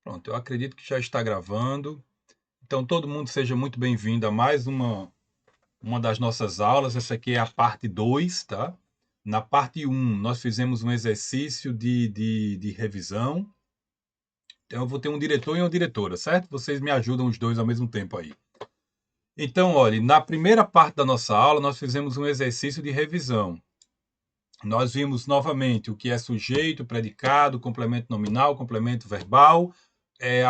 Pronto, eu acredito que já está gravando. Então, todo mundo seja muito bem-vindo a mais uma das nossas aulas. Essa aqui é a parte 2, tá? Na parte 1, nós fizemos um exercício de revisão. Então, eu vou ter um diretor e uma diretora, certo? Vocês me ajudam os dois ao mesmo tempo aí. Então, olha, na primeira parte da nossa aula, nós fizemos um exercício de revisão. Nós vimos novamente o que é sujeito, predicado, complemento nominal, complemento verbal,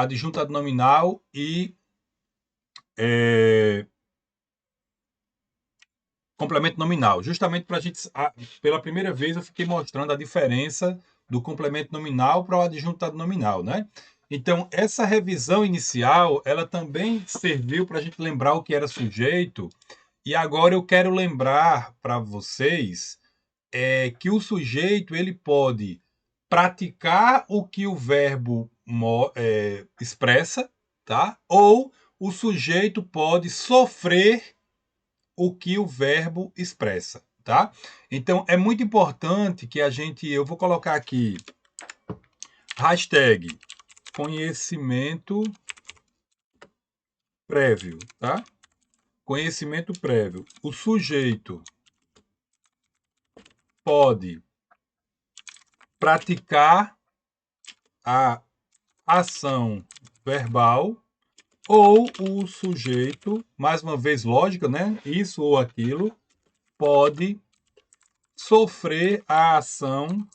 adjunto nominal e complemento nominal. Justamente para a gente, pela primeira vez, eu fiquei mostrando a diferença do complemento nominal para o adjuntado nominal, né? Então, essa revisão inicial, ela também serviu para a gente lembrar o que era sujeito. E agora eu quero lembrar para vocês que o sujeito ele pode praticar o que o verbo expressa, tá? Ou o sujeito pode sofrer o que o verbo expressa, tá? Então, é muito importante que eu vou colocar aqui, hashtag conhecimento prévio, tá? Conhecimento prévio. O sujeito pode praticar a ação verbal ou o sujeito, mais uma vez lógica, né? Isso ou aquilo, pode sofrer a ação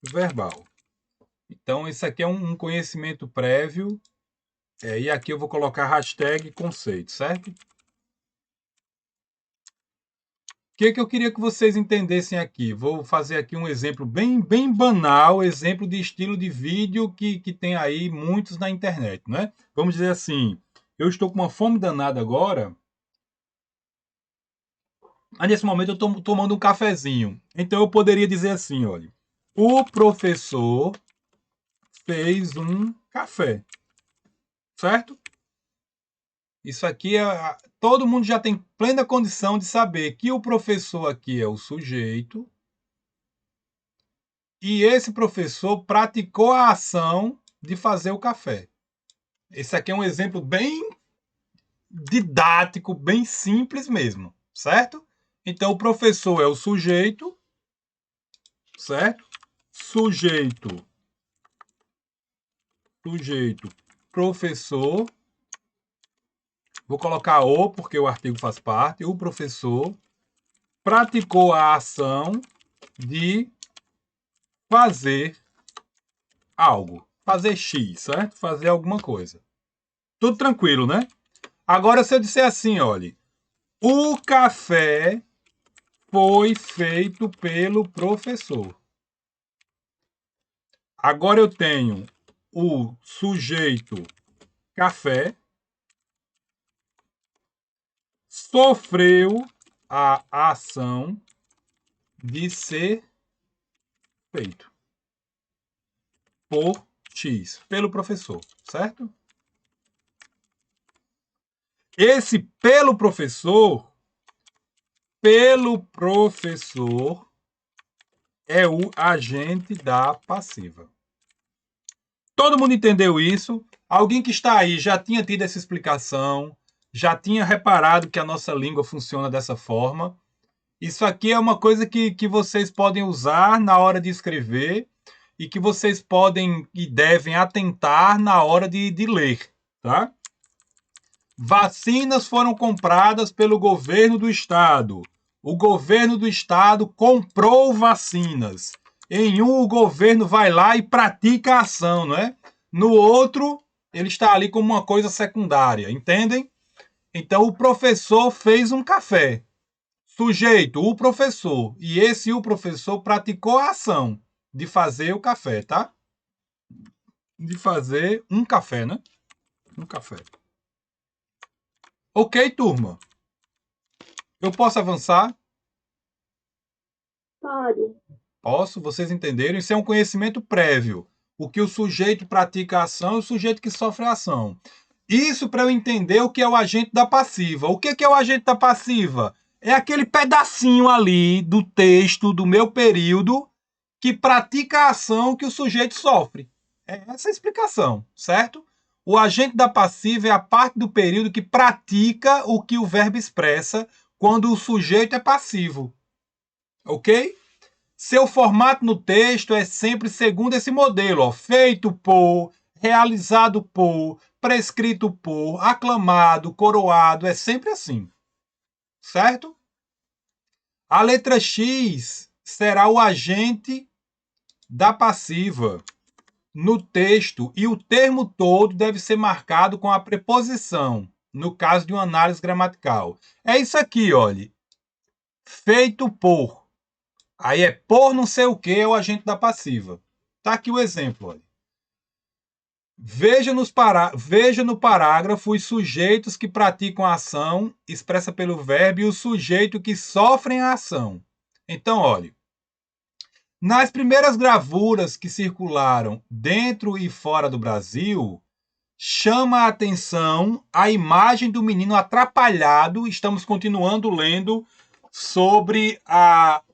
verbal. Então, isso aqui é um conhecimento prévio. E aqui eu vou colocar hashtag conceito, certo? O que eu queria que vocês entendessem aqui? Vou fazer aqui um exemplo bem banal, exemplo de estilo de vídeo que tem aí muitos na internet, né? Vamos dizer assim, eu estou com uma fome danada agora. Nesse momento eu estou tomando um cafezinho. Então eu poderia dizer assim, olha, o professor fez um café, certo? Isso aqui todo mundo já tem plena condição de saber que o professor aqui é o sujeito e esse professor praticou a ação de fazer o café. Esse aqui é um exemplo bem didático, bem simples mesmo, certo? Então o professor é o sujeito, certo? Sujeito, professor. Vou colocar o, porque o artigo faz parte. O professor praticou a ação de fazer algo. Fazer X, certo? Fazer alguma coisa. Tudo tranquilo, né? Agora, se eu disser assim, olha, o café foi feito pelo professor. Agora eu tenho o sujeito café sofreu a ação de ser feito por X, pelo professor, certo? Esse pelo professor é o agente da passiva. Todo mundo entendeu isso? Alguém que está aí já tinha tido essa explicação, já tinha reparado que a nossa língua funciona dessa forma. Isso aqui é uma coisa que vocês podem usar na hora de escrever e que vocês podem e devem atentar na hora de ler, tá? Vacinas foram compradas pelo governo do estado. O governo do estado comprou vacinas. Em um, o governo vai lá e pratica a ação, não é? No outro, ele está ali como uma coisa secundária, entendem? Então, o professor fez um café. Sujeito, o professor. E o professor praticou a ação de fazer o café, tá? De fazer um café, né? Um café. Ok, turma? Eu posso avançar? Pode. Posso? Vocês entenderam? Isso é um conhecimento prévio. O que o sujeito pratica a ação e o sujeito que sofre a ação. Isso para eu entender o que é o agente da passiva. O que é o agente da passiva? É aquele pedacinho ali do texto do meu período que pratica a ação que o sujeito sofre. É essa a explicação, certo? O agente da passiva é a parte do período que pratica o que o verbo expressa quando o sujeito é passivo. Ok? Seu formato no texto é sempre segundo esse modelo, ó, feito por, realizado por, prescrito por, aclamado, coroado, é sempre assim, certo? A letra X será o agente da passiva no texto e o termo todo deve ser marcado com a preposição, no caso de uma análise gramatical. É isso aqui, olha. Feito por. Aí é por não sei o que é o agente da passiva. Tá aqui o exemplo, olha. Veja no parágrafo os sujeitos que praticam a ação expressa pelo verbo e o sujeito que sofrem a ação. Então, olhe, nas primeiras gravuras que circularam dentro e fora do Brasil, chama a atenção a imagem do menino atrapalhado. Estamos continuando lendo sobre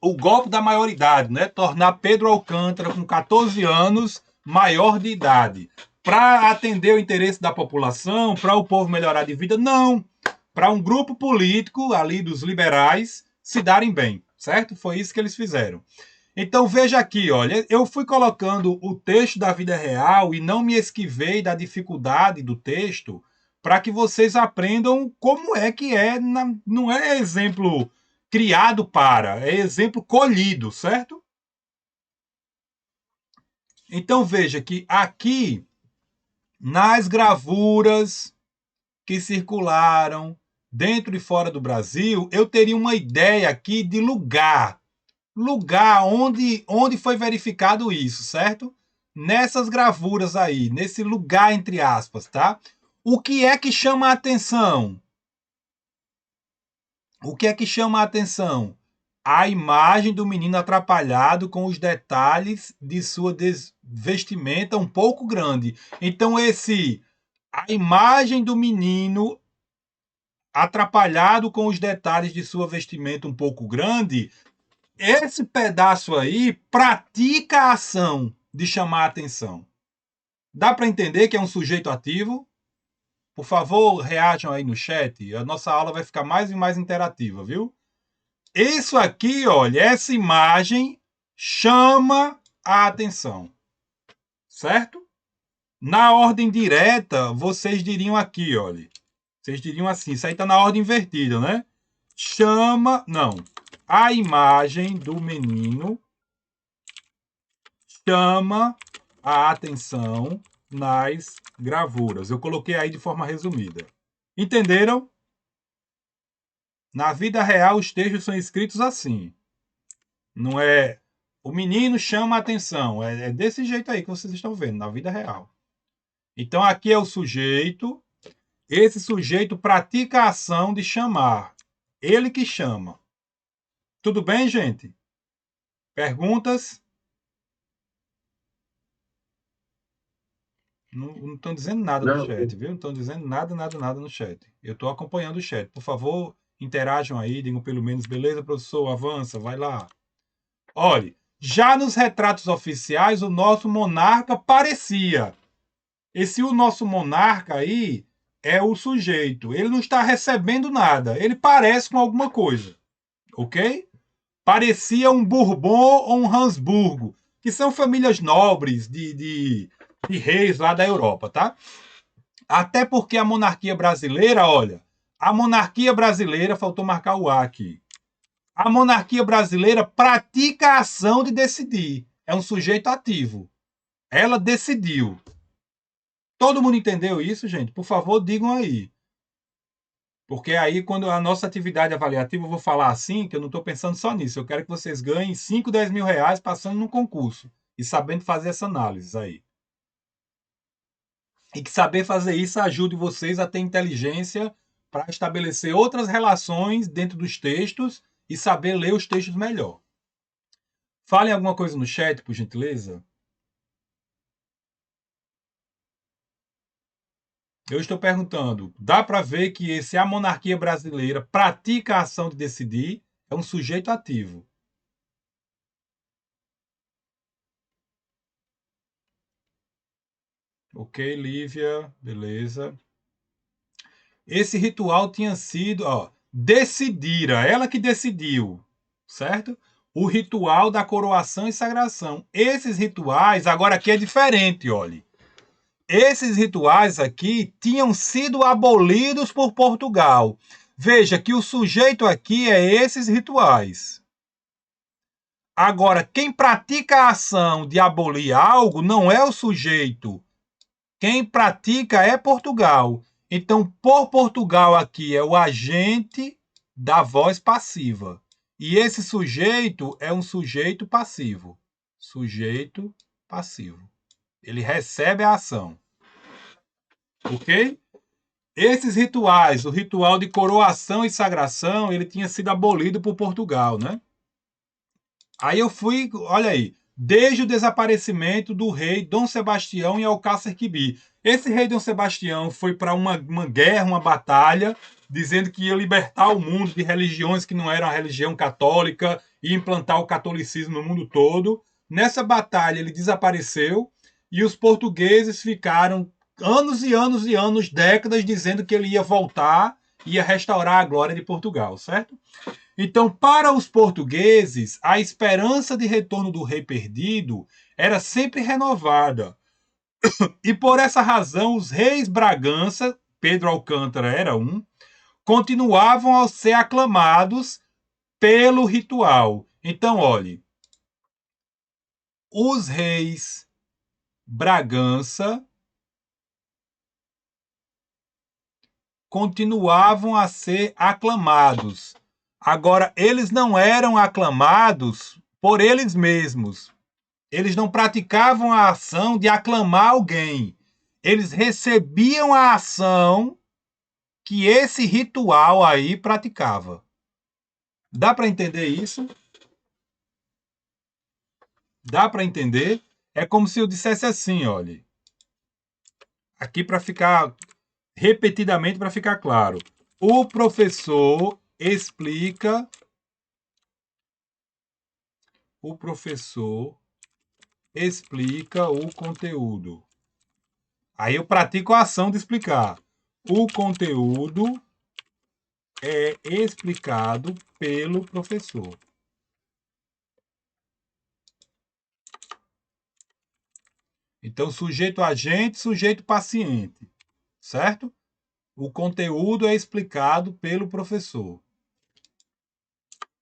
o golpe da maioridade, né? Tornar Pedro Alcântara, com 14 anos, maior de idade. Para atender o interesse da população, para o povo melhorar de vida? Não. Para um grupo político ali dos liberais se darem bem, certo? Foi isso que eles fizeram. Então veja aqui, olha, eu fui colocando o texto da vida real e não me esquivei da dificuldade do texto para que vocês aprendam como é que é, não é exemplo criado para, é exemplo colhido, certo? Então veja que aqui nas gravuras que circularam dentro e fora do Brasil, eu teria uma ideia aqui de lugar onde foi verificado isso, certo? Nessas gravuras aí, nesse lugar entre aspas, tá? O que é que chama a atenção? O que é que chama a atenção? A imagem do menino atrapalhado com os detalhes de sua vestimenta um pouco grande. Então a imagem do menino atrapalhado com os detalhes de sua vestimenta um pouco grande, esse pedaço aí pratica a ação de chamar a atenção. Dá para entender que é um sujeito ativo? Por favor, reajam aí no chat. A nossa aula vai ficar mais e mais interativa, viu? Isso aqui, olha, essa imagem chama a atenção. Certo? Na ordem direta, vocês diriam aqui, olha. Vocês diriam assim, isso aí está na ordem invertida, né? Chama, não. A imagem do menino chama a atenção nas gravuras. Eu coloquei aí de forma resumida. Entenderam? Na vida real, os textos são escritos assim. Não é o menino chama a atenção. É desse jeito aí que vocês estão vendo, na vida real. Então, aqui é o sujeito. Esse sujeito pratica a ação de chamar. Ele que chama. Tudo bem, gente? Perguntas? Não estão dizendo nada no chat, viu? Não estão dizendo nada no chat. Eu estou acompanhando o chat. Por favor, interajam aí, digam pelo menos, beleza, professor, avança, vai lá. Olhe, já nos retratos oficiais, o nosso monarca parecia. O nosso monarca aí é o sujeito. Ele não está recebendo nada. Ele parece com alguma coisa. Ok? Parecia um Bourbon ou um Habsburgo, que são famílias nobres de reis lá da Europa, tá? Até porque a monarquia brasileira, olha, a monarquia brasileira, faltou marcar o A aqui. A monarquia brasileira pratica a ação de decidir. É um sujeito ativo. Ela decidiu. Todo mundo entendeu isso, gente? Por favor, digam aí. Porque aí, quando a nossa atividade avaliativa, eu vou falar assim, que eu não estou pensando só nisso. Eu quero que vocês ganhem 5, 10 mil reais passando no concurso e sabendo fazer essa análise aí. E que saber fazer isso ajude vocês a ter inteligência para estabelecer outras relações dentro dos textos e saber ler os textos melhor. Falem alguma coisa no chat, por gentileza. Eu estou perguntando, dá para ver que se a monarquia brasileira pratica a ação de decidir, é um sujeito ativo. Ok, Lívia, beleza. Esse ritual tinha sido, ó, decidira, ela que decidiu, certo? O ritual da coroação e sagração. Esses rituais, agora aqui é diferente, olhe. Esses rituais aqui tinham sido abolidos por Portugal. Veja que o sujeito aqui é esses rituais. Agora, quem pratica a ação de abolir algo não é o sujeito. Quem pratica é Portugal. Então, por Portugal aqui é o agente da voz passiva. E esse sujeito é um sujeito passivo. Sujeito passivo. Ele recebe a ação. Ok? Esses rituais, o ritual de coroação e sagração, ele tinha sido abolido por Portugal, né? Aí eu fui, olha aí, desde o desaparecimento do rei Dom Sebastião em Alcácer Quibir. Esse rei Dom Sebastião foi para uma guerra, uma batalha, dizendo que ia libertar o mundo de religiões que não eram a religião católica e implantar o catolicismo no mundo todo. Nessa batalha ele desapareceu e os portugueses ficaram anos e anos e anos, décadas, dizendo que ele ia voltar, ia restaurar a glória de Portugal, certo? Então, para os portugueses, a esperança de retorno do rei perdido era sempre renovada. E por essa razão, os reis Bragança, Pedro Alcântara era um, continuavam a ser aclamados pelo ritual. Então, olhe, os reis Bragança continuavam a ser aclamados. Agora, eles não eram aclamados por eles mesmos. Eles não praticavam a ação de aclamar alguém. Eles recebiam a ação que esse ritual aí praticava. Dá para entender isso? Dá para entender? É como se eu dissesse assim, olha. Aqui para ficar repetidamente para ficar claro. O professor explica o conteúdo. Aí eu pratico a ação de explicar. O conteúdo é explicado pelo professor. Então, sujeito agente, sujeito paciente, certo? O conteúdo é explicado pelo professor.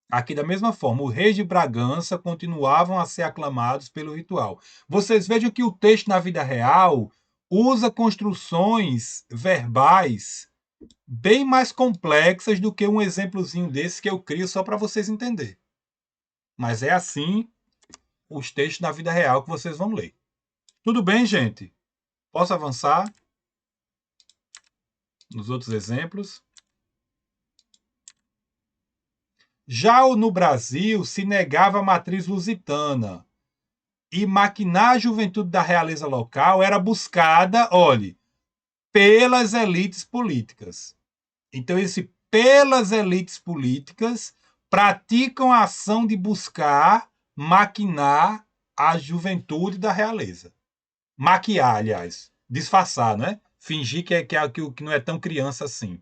Aqui, da mesma forma, os reis de Bragança continuavam a ser aclamados pelo ritual. Vocês vejam que o texto na vida real usa construções verbais bem mais complexas do que um exemplozinho desse que eu crio só para vocês entenderem. Mas é assim os textos na vida real que vocês vão ler. Tudo bem, gente? Posso avançar nos outros exemplos? Já no Brasil se negava a matriz lusitana e maquinar a juventude da realeza local era buscada, olhe, pelas elites políticas. Então, esse pelas elites políticas praticam a ação de buscar maquinar a juventude da realeza. Maquiar, aliás. Disfarçar, né? Fingir que não é tão criança assim.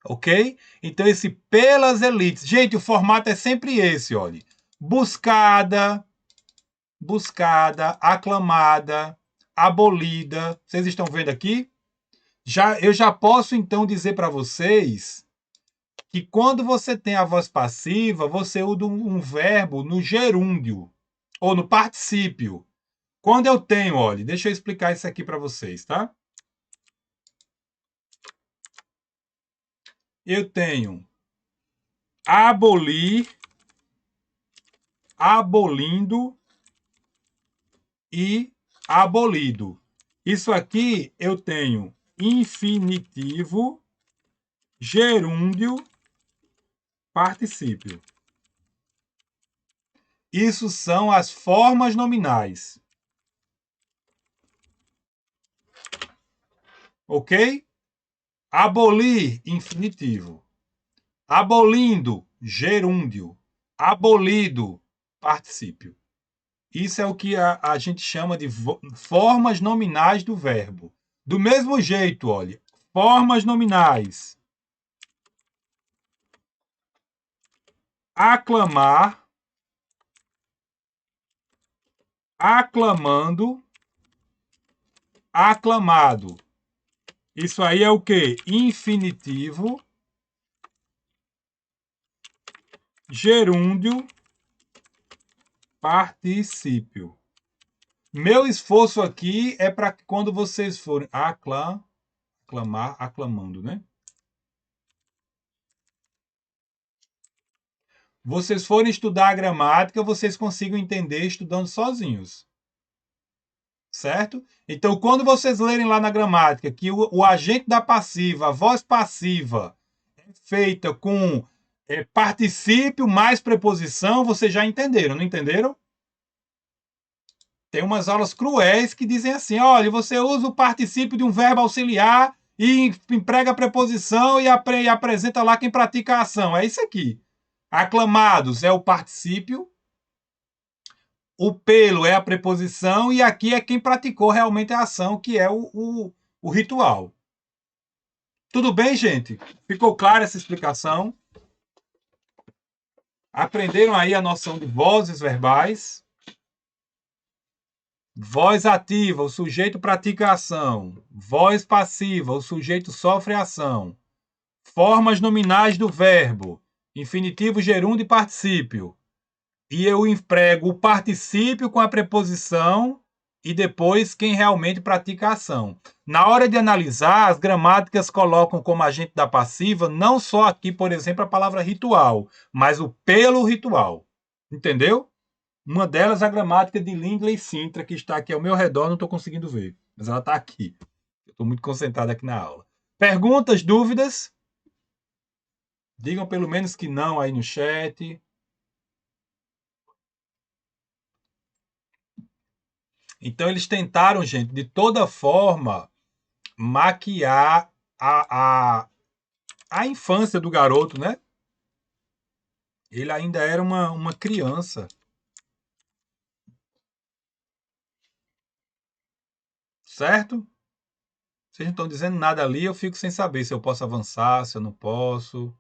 Ok? Então, esse pelas elites. Gente, o formato é sempre esse, olha. Buscada, aclamada, abolida. Vocês estão vendo aqui? Eu já posso, então, dizer para vocês que quando você tem a voz passiva, você usa um verbo no gerúndio ou no particípio. Quando eu tenho, olha, deixa eu explicar isso aqui para vocês, tá? Eu tenho abolir, abolindo e abolido. Isso aqui eu tenho infinitivo, gerúndio, particípio. Isso são as formas nominais. Ok? Abolir, infinitivo. Abolindo, gerúndio. Abolido, particípio. Isso é o que a gente chama de formas nominais do verbo. Do mesmo jeito, olha, formas nominais. Aclamar, aclamando, aclamado. Isso aí é o quê? Infinitivo, gerúndio, particípio. Meu esforço aqui é para que quando vocês forem aclamar, aclamando, né? Vocês forem estudar a gramática, vocês consigam entender estudando sozinhos. Certo? Então, quando vocês lerem lá na gramática que o agente da passiva, a voz passiva, é feita com particípio mais preposição, vocês já entenderam, não entenderam? Tem umas aulas cruéis que dizem assim: olha, você usa o particípio de um verbo auxiliar e emprega a preposição e apresenta lá quem pratica a ação. É isso aqui. Aclamados é o particípio, o pelo é a preposição e aqui é quem praticou realmente a ação, que é o ritual. Tudo bem, gente? Ficou clara essa explicação? Aprenderam aí a noção de vozes verbais? Voz ativa, o sujeito pratica a ação. Voz passiva, o sujeito sofre a ação. Formas nominais do verbo: infinitivo, gerúndio e particípio. E eu emprego o particípio com a preposição e depois quem realmente pratica a ação. Na hora de analisar, as gramáticas colocam como agente da passiva não só aqui, por exemplo, a palavra ritual, mas o pelo ritual. Entendeu? Uma delas, a gramática de Lindley Sintra, que está aqui ao meu redor, não estou conseguindo ver, mas ela está aqui. Eu estou muito concentrado aqui na aula. Perguntas, dúvidas? Digam pelo menos que não aí no chat. Então, eles tentaram, gente, de toda forma, maquiar a infância do garoto, né? Ele ainda era uma criança. Certo? Vocês não estão dizendo nada ali, eu fico sem saber se eu posso avançar, se eu não posso.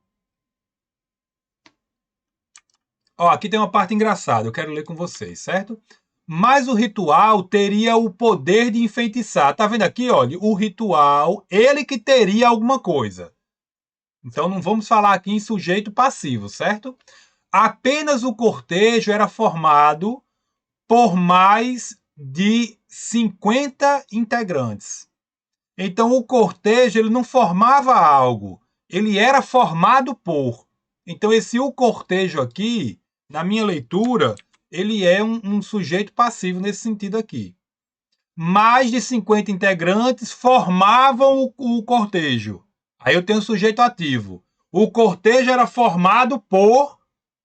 Ó, aqui tem uma parte engraçada, eu quero ler com vocês, certo? Mas o ritual teria o poder de enfeitiçar. Tá vendo aqui, olha? O ritual, ele que teria alguma coisa. Então não vamos falar aqui em sujeito passivo, certo? Apenas o cortejo era formado por mais de 50 integrantes. Então o cortejo ele não formava algo, ele era formado por. Então esse o cortejo aqui, na minha leitura, ele é um sujeito passivo nesse sentido aqui. Mais de 50 integrantes formavam o cortejo. Aí eu tenho o sujeito ativo. O cortejo era formado por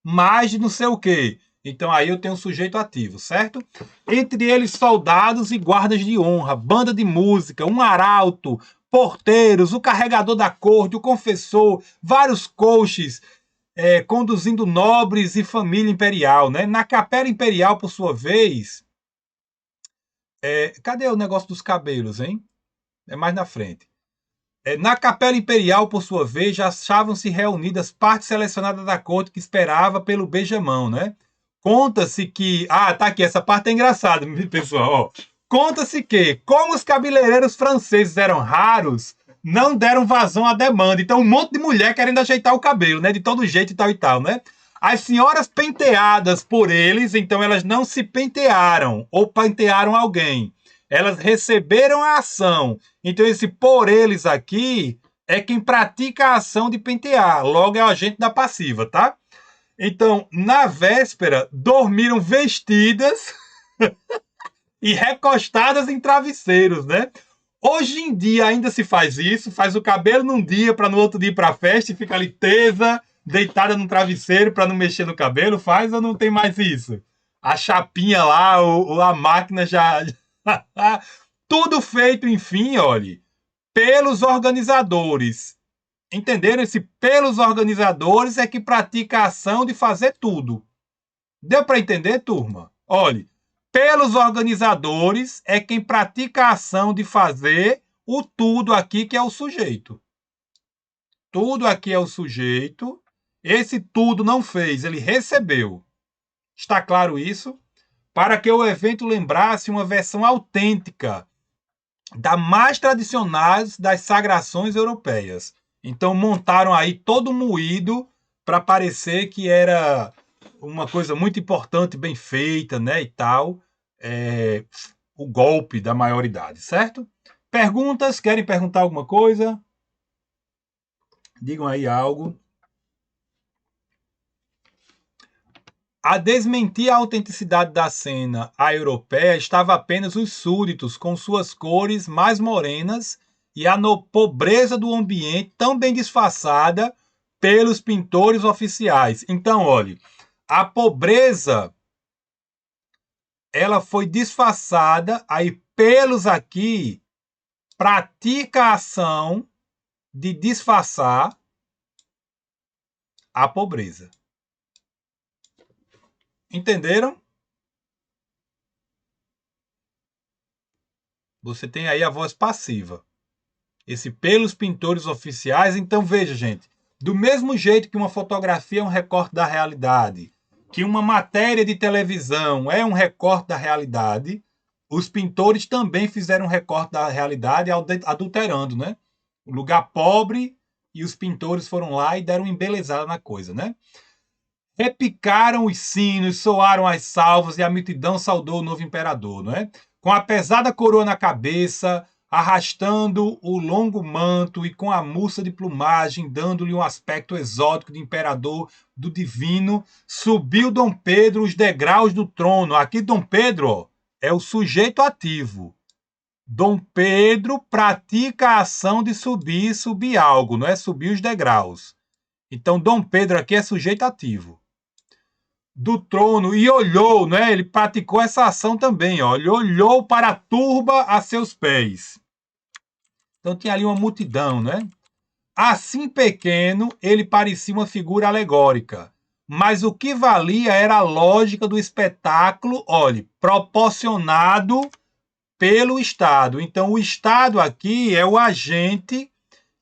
mais de não sei o quê. Então aí eu tenho o sujeito ativo, certo? Entre eles soldados e guardas de honra, banda de música, um arauto, porteiros, o carregador da corte, o confessor, vários coaches, conduzindo nobres e família imperial, né? Na capela imperial, por sua vez, cadê o negócio dos cabelos, hein? É mais na frente. Na capela imperial, por sua vez, já achavam-se reunidas partes selecionadas da corte que esperava pelo beijamão, né? Conta-se que... Ah, tá aqui, essa parte é engraçada, pessoal. Ó. Conta-se que, como os cabeleireiros franceses eram raros, não deram vazão à demanda. Então, um monte de mulher querendo ajeitar o cabelo, né? De todo jeito e tal, né? As senhoras penteadas por eles, então elas não se pentearam ou pentearam alguém. Elas receberam a ação. Então, esse por eles aqui é quem pratica a ação de pentear. Logo, é o agente da passiva, tá? Então, na véspera, dormiram vestidas e recostadas em travesseiros, né? Hoje em dia ainda se faz isso, faz o cabelo num dia para no outro dia ir para a festa e fica ali tesa, deitada num travesseiro para não mexer no cabelo, faz ou não tem mais isso? A chapinha lá, a máquina já... Tudo feito, enfim, olhe, pelos organizadores. Entenderam? Esse pelos organizadores é que pratica a ação de fazer tudo. Deu para entender, turma? Olhe, pelos organizadores é quem pratica a ação de fazer o tudo aqui, que é o sujeito. Tudo aqui é o sujeito. Esse tudo não fez, ele recebeu. Está claro isso? Para que o evento lembrasse uma versão autêntica da mais tradicionais das sagrações europeias. Então montaram aí todo moído para parecer que era uma coisa muito importante, bem feita, né, e tal, o golpe da maioridade, certo? Perguntas? Querem perguntar alguma coisa? Digam aí algo. A desmentir a autenticidade da cena à europeia estava apenas os súditos, com suas cores mais morenas e a pobreza do ambiente tão bem disfarçada pelos pintores oficiais. Então, olhe, a pobreza ela foi disfarçada, aí pelos aqui pratica a ação de disfarçar a pobreza. Entenderam? Você tem aí a voz passiva. Esse pelos pintores oficiais. Então veja, gente, do mesmo jeito que uma fotografia é um recorte da realidade, que uma matéria de televisão é um recorte da realidade, os pintores também fizeram um recorte da realidade adulterando, né? O lugar pobre, e os pintores foram lá e deram uma embelezada na coisa, né? Repicaram os sinos, soaram as salvas e a multidão saudou o novo imperador, não é? Com a pesada coroa na cabeça, arrastando o longo manto e com a murça de plumagem, dando-lhe um aspecto exótico de imperador, do divino, subiu Dom Pedro os degraus do trono. Aqui Dom Pedro, ó, é o sujeito ativo. Dom Pedro pratica a ação de subir algo, não é subir os degraus. Então Dom Pedro aqui é sujeito ativo. Do trono e olhou, né? Ele praticou essa ação também, ó. Ele olhou para a turba a seus pés. Então tinha ali uma multidão, né? Assim pequeno, ele parecia uma figura alegórica. Mas o que valia era a lógica do espetáculo, olhe, proporcionado pelo Estado. Então o Estado aqui é o agente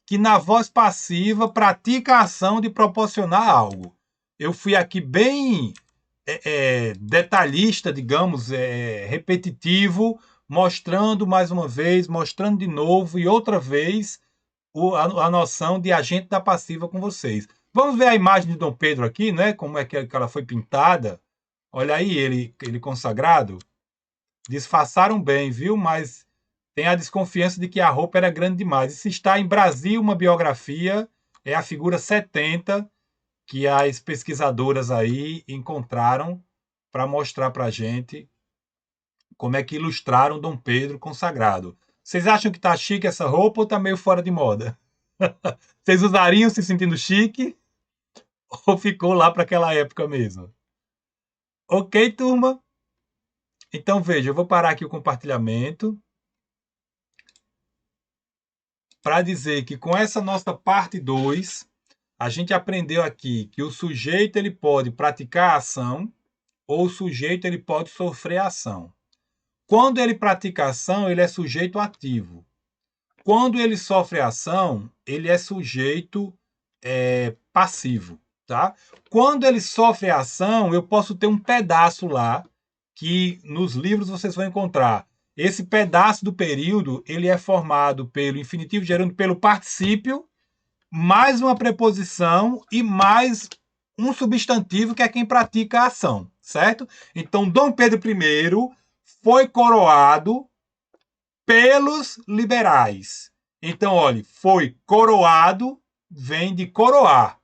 que na voz passiva pratica a ação de proporcionar algo. Eu fui aqui bem detalhista, digamos, repetitivo, mostrando mais uma vez, mostrando de novo e outra vez a noção de agente da passiva com vocês. Vamos ver a imagem de Dom Pedro aqui, né? Como é que ela foi pintada. Olha aí ele consagrado. Disfarçaram bem, viu? Mas tem a desconfiança de que a roupa era grande demais. E se está em Brasil uma biografia, é a figura 70 que as pesquisadoras aí encontraram para mostrar para a gente como é que ilustraram Dom Pedro consagrado. Vocês acham que tá chique essa roupa ou tá meio fora de moda? Vocês usariam se sentindo chique? Ou ficou lá para aquela época mesmo? Ok, turma? Então veja, eu vou parar aqui o compartilhamento para dizer que com essa nossa parte 2, a gente aprendeu aqui que o sujeito ele pode praticar a ação ou o sujeito ele pode sofrer a ação. Quando ele pratica a ação, ele é sujeito ativo. Quando ele sofre a ação, ele é sujeito passivo. Tá? Quando ele sofre a ação, eu posso ter um pedaço lá, que nos livros vocês vão encontrar. Esse pedaço do período ele é formado pelo infinitivo gerando pelo particípio, mais uma preposição e mais um substantivo que é quem pratica a ação, certo? Então, Dom Pedro I foi coroado pelos liberais. Então, olhe, foi coroado, vem de coroar.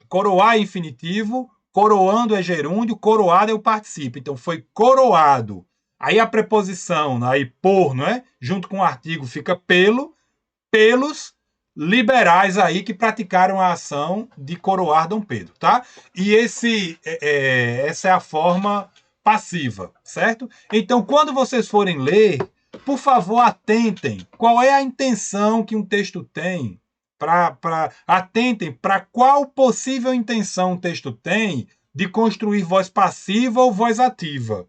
Coroar é infinitivo, coroando é gerúndio, coroado é o particípio. Então, foi coroado. Aí a preposição, aí por, não é? Junto com o artigo fica pelos liberais aí que praticaram a ação de coroar Dom Pedro, tá? E essa é a forma passiva, certo? Então, quando vocês forem ler, por favor, atentem. Qual é a intenção que um texto tem? Atentem para qual possível intenção um texto tem de construir voz passiva ou voz ativa.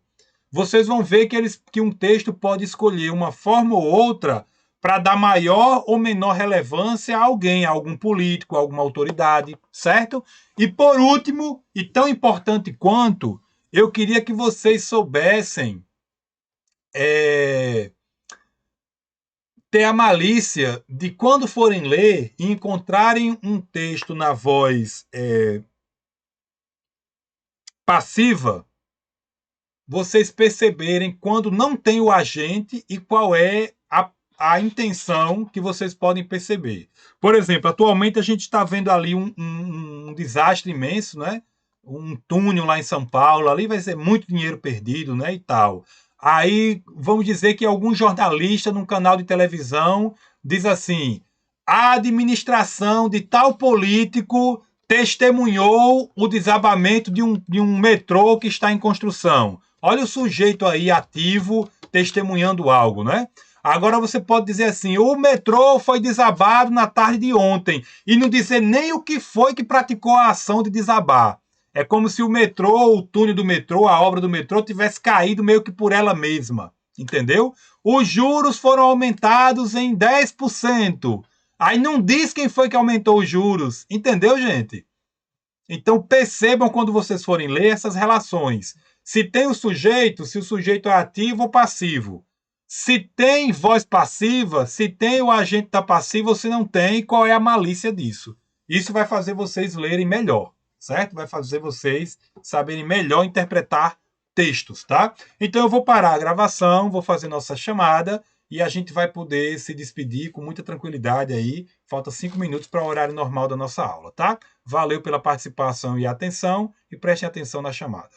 vocês vão ver que um texto pode escolher uma forma ou outra para dar maior ou menor relevância a alguém, a algum político, a alguma autoridade, certo? E por último, e tão importante quanto, eu queria que vocês soubessem ter a malícia de, quando forem ler e encontrarem um texto na voz passiva, vocês perceberem quando não tem o agente e qual é a intenção que vocês podem perceber. Por exemplo, atualmente a gente está vendo ali um desastre imenso, né? Um túnel lá em São Paulo, ali vai ser muito dinheiro perdido, né? E tal. Aí vamos dizer que algum jornalista num canal de televisão diz assim: a administração de tal político testemunhou o desabamento de um metrô que está em construção. Olha o sujeito aí ativo testemunhando algo, né? Agora você pode dizer assim: o metrô foi desabado na tarde de ontem, e não dizer nem o que foi que praticou a ação de desabar. É como se o metrô, o túnel do metrô, a obra do metrô tivesse caído meio que por ela mesma, entendeu? Os juros foram aumentados em 10%. Aí não diz quem foi que aumentou os juros, entendeu, gente? Então percebam, quando vocês forem ler, essas relações. Se tem o sujeito, se o sujeito é ativo ou passivo. Se tem voz passiva, se tem o agente da passiva ou se não tem, qual é a malícia disso. Isso vai fazer vocês lerem melhor, certo? Vai fazer vocês saberem melhor interpretar textos, tá? Então eu vou parar a gravação, vou fazer nossa chamada e a gente vai poder se despedir com muita tranquilidade aí. Falta 5 minutos para o horário normal da nossa aula, tá? Valeu pela participação e atenção, e prestem atenção na chamada.